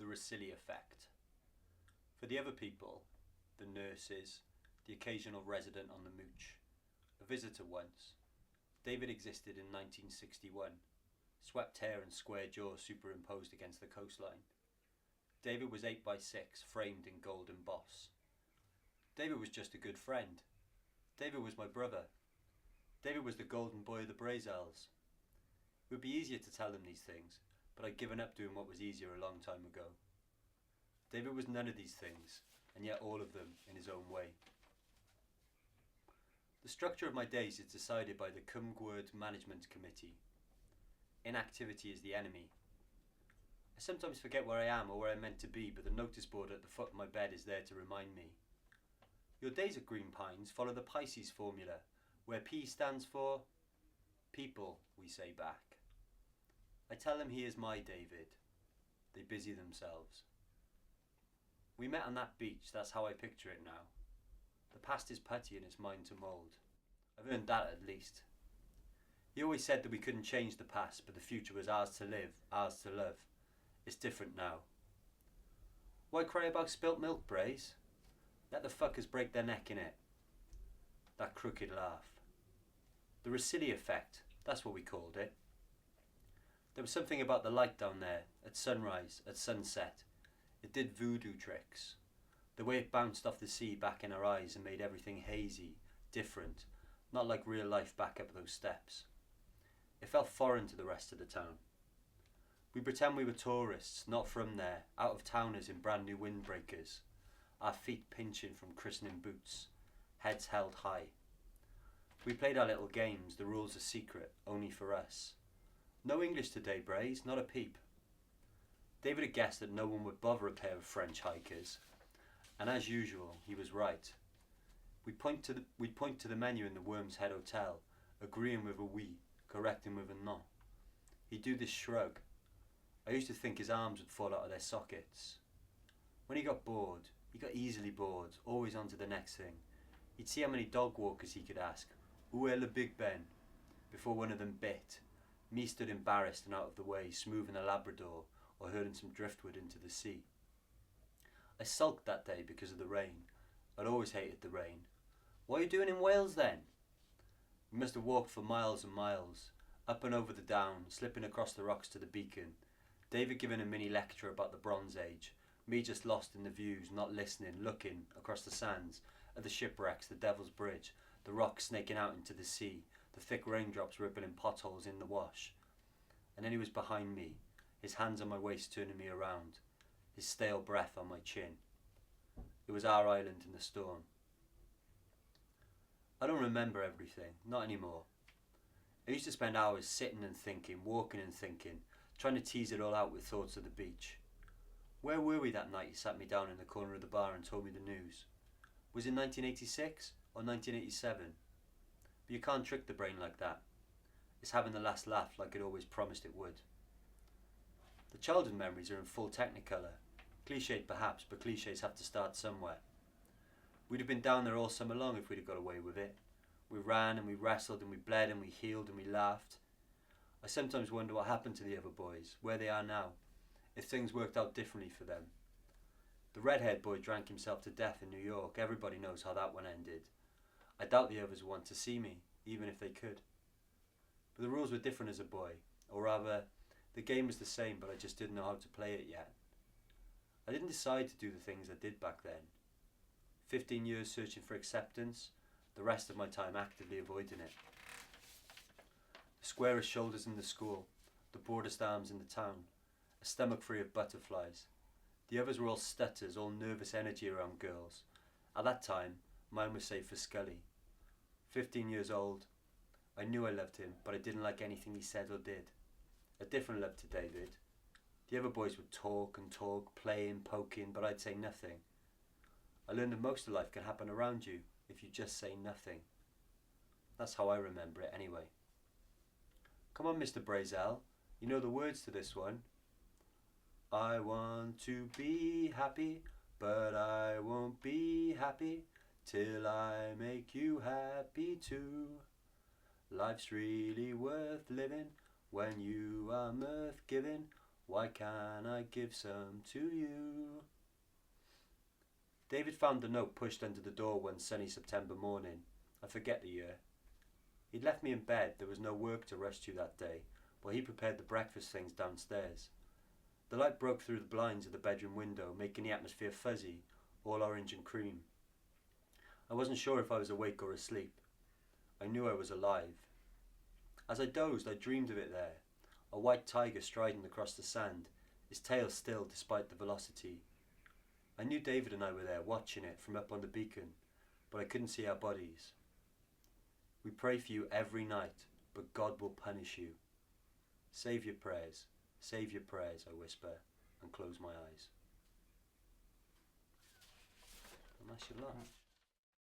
Rhossili Effect. For the other people, the nurses, the occasional resident on the mooch, a visitor once, David existed in 1961, swept hair and square jaw superimposed against the coastline. David was 8x6, framed in gold emboss. David was just a good friend. David was my brother. David was the golden boy of the Brazils. It would be easier to tell them these things, but I'd given up doing what was easier a long time ago. David was none of these things, and yet all of them in his own way. The structure of my days is decided by the Ngŵyl Management Committee. Inactivity is the enemy. I sometimes forget where I am or where I'm meant to be, but the notice board at the foot of my bed is there to remind me. Your days at Green Pines follow the Pisces formula, where P stands for people, we say back. I tell them he is my David. They busy themselves. We met on that beach, that's how I picture it now. The past is putty and it's mine to mould. I've earned that at least. He always said that we couldn't change the past, but the future was ours to live, ours to love. It's different now. Why cry about spilt milk, Braze? Let the fuckers break their neck in it. That crooked laugh. The Rhossili Effect, that's what we called it. There was something about the light down there, at sunrise, at sunset. It did voodoo tricks. The way it bounced off the sea back in our eyes and made everything hazy, different, not like real life back up those steps. It felt foreign to the rest of the town. We pretend we were tourists, not from there, out of towners in brand new windbreakers, our feet pinching from christening boots, heads held high. We played our little games, the rules are secret, only for us. No English today, Braze, not a peep. David had guessed that no one would bother a pair of French hikers, and as usual, he was right. We'd point to the menu in the Worm's Head Hotel, agreeing with a oui, correcting with a non. He'd do this shrug. I used to think his arms would fall out of their sockets. When he got bored, he got easily bored, always on to the next thing. He'd see how many dog walkers he could ask, "Où est le Big Ben?" before one of them bit. Me stood embarrassed and out of the way, smoothing a Labrador or hurling some driftwood into the sea. I sulked that day because of the rain. I'd always hated the rain. What are you doing in Wales then? We must have walked for miles and miles, up and over the down, slipping across the rocks to the beacon. David giving a mini lecture about the Bronze Age, me just lost in the views, not listening, looking across the sands, at the shipwrecks, the Devil's Bridge, the rocks snaking out into the sea, the thick raindrops rippling potholes in the wash. And then he was behind me, his hands on my waist turning me around, his stale breath on my chin. It was our island in the storm. I don't remember everything, not anymore. I used to spend hours sitting and thinking, walking and thinking, trying to tease it all out with thoughts of the beach. Where were we that night he sat me down in the corner of the bar and told me the news? Was it 1986 or 1987? But you can't trick the brain like that. It's having the last laugh like it always promised it would. The childhood memories are in full technicolor. Cliched perhaps, but cliches have to start somewhere. We'd have been down there all summer long if we'd have got away with it. We ran and we wrestled and we bled and we healed and we laughed. I sometimes wonder what happened to the other boys, where they are now, if things worked out differently for them. The redhead boy drank himself to death in New York. Everybody knows how that one ended. I doubt the others want to see me, even if they could. But the rules were different as a boy, or rather, the game was the same, but I just didn't know how to play it yet. I didn't decide to do the things I did back then. 15 years searching for acceptance, the rest of my time actively avoiding it. The squarest shoulders in the school, the broadest arms in the town, a stomach free of butterflies. The others were all stutters, all nervous energy around girls. At that time, mine was safe for Scully. 15 years old, I knew I loved him, but I didn't like anything he said or did. A different love to David. The other boys would talk and talk, playing, poking, but I'd say nothing. I learned that most of life can happen around you if you just say nothing. That's how I remember it anyway. Come on, Mr. Brazel, you know the words to this one. I want to be happy, but I won't be happy till I make you happy too. Life's really worth living when you are mirth giving Why can't I give some to you? David found the note pushed under the door one sunny September morning. I forget the year. He'd left me in bed. There was no work to rush to that day, while he prepared the breakfast things downstairs. The light broke through the blinds of the bedroom window, making the atmosphere fuzzy, all orange and cream. I wasn't sure if I was awake or asleep. I knew I was alive. As I dozed, I dreamed of it there, a white tiger striding across the sand, his tail still despite the velocity. I knew David and I were there, watching it from up on the beacon, but I couldn't see our bodies. We pray for you every night, but God will punish you. Save your prayers, I whisper, and close my eyes. And that's your lot.